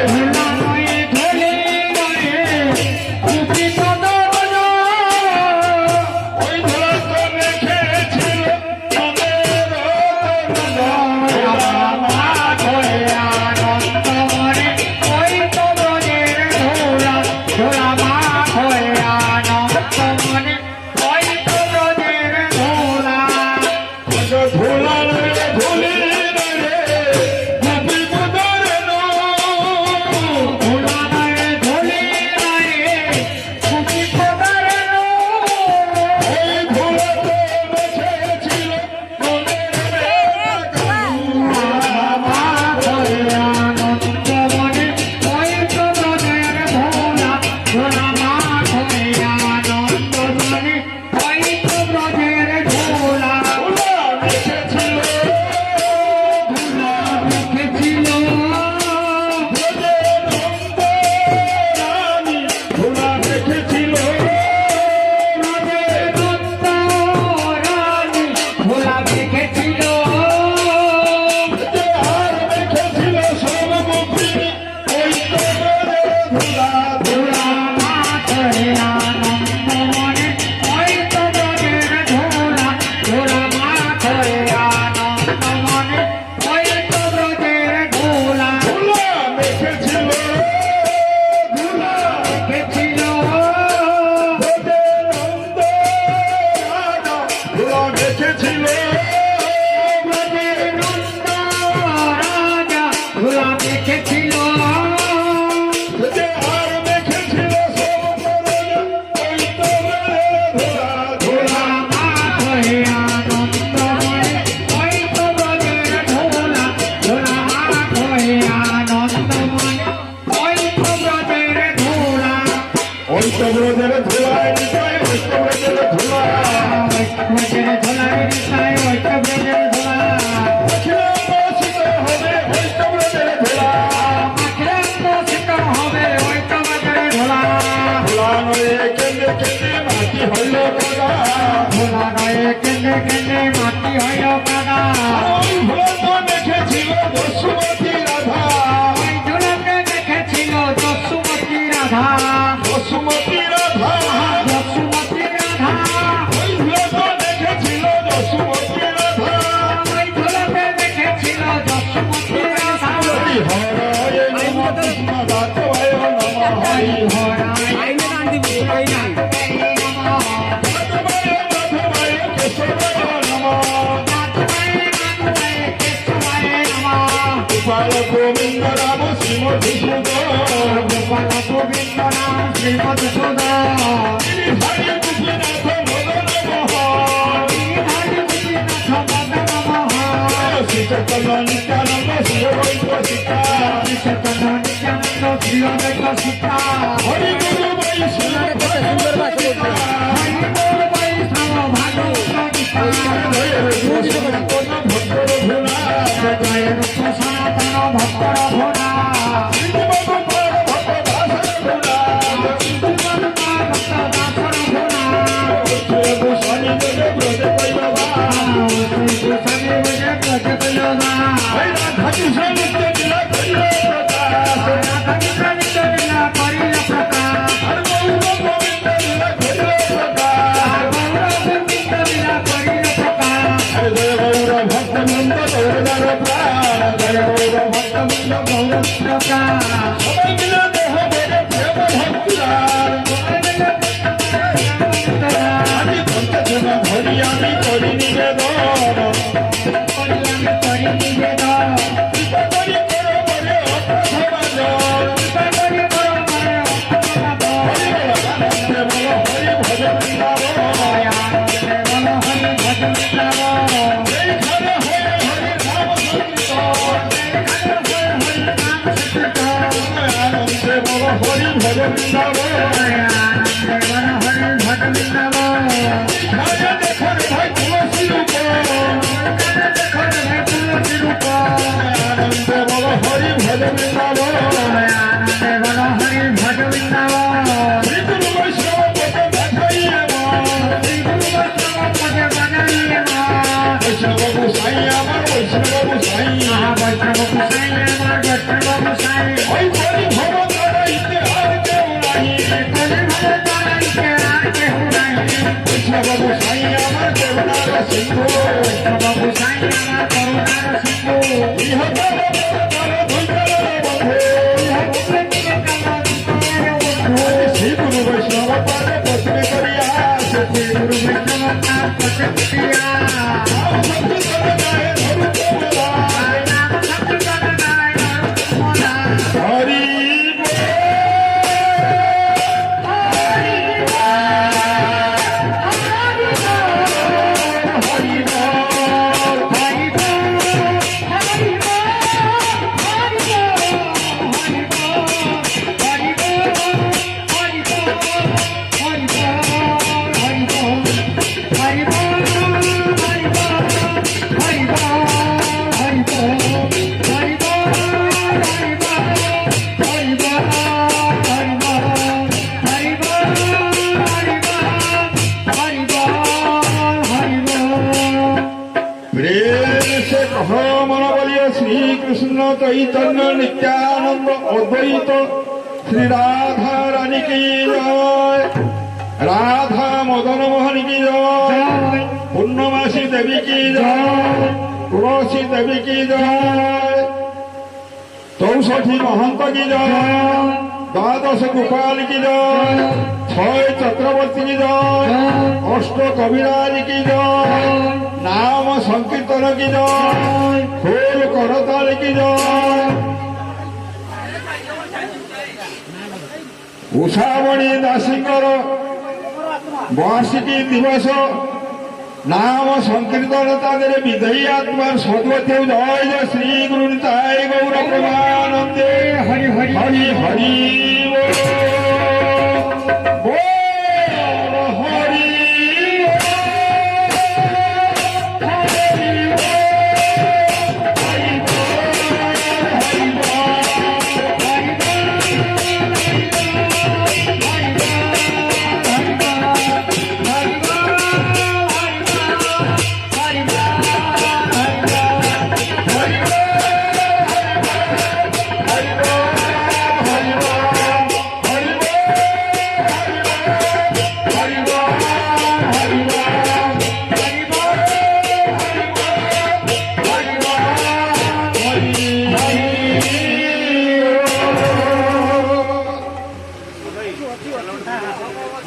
Bye. ওই কলি ভব তারাইতে আর কেউ নাহি, কৃষ্ণবাবু সাই আমার করুণার সিন্ধু, ইহতর পরতর ধৈর্যের বন্ধু, শ্রী গুরু বৈষ্ণব পাদে পত্নী করিয়া শ্রী গুরু বৈষ্ণব হরি मन बलिए श्री कृष्ण चैतन्य नित्यानंद अद्वैत श्री राधा रानी की जय, राधा मदन मोहन की जय, पूर्णमासी देवी की जय, तुलसी देवी की जय, 64 महंत की जय, 12 गोपाल की जय, 6 चक्रवर्ती की जय, 8 कविराज की जय, नाम संकीर्तन की जय, फूल करताल की जय, उषामणि दासीकर वार्षिकी दिवस नाम संकीर्तन तादेह विधेयी आत्मा सद्वती जय जय श्री गुरु निताय गौर प्रेमानंदे हरि हरि हरि हरि हरि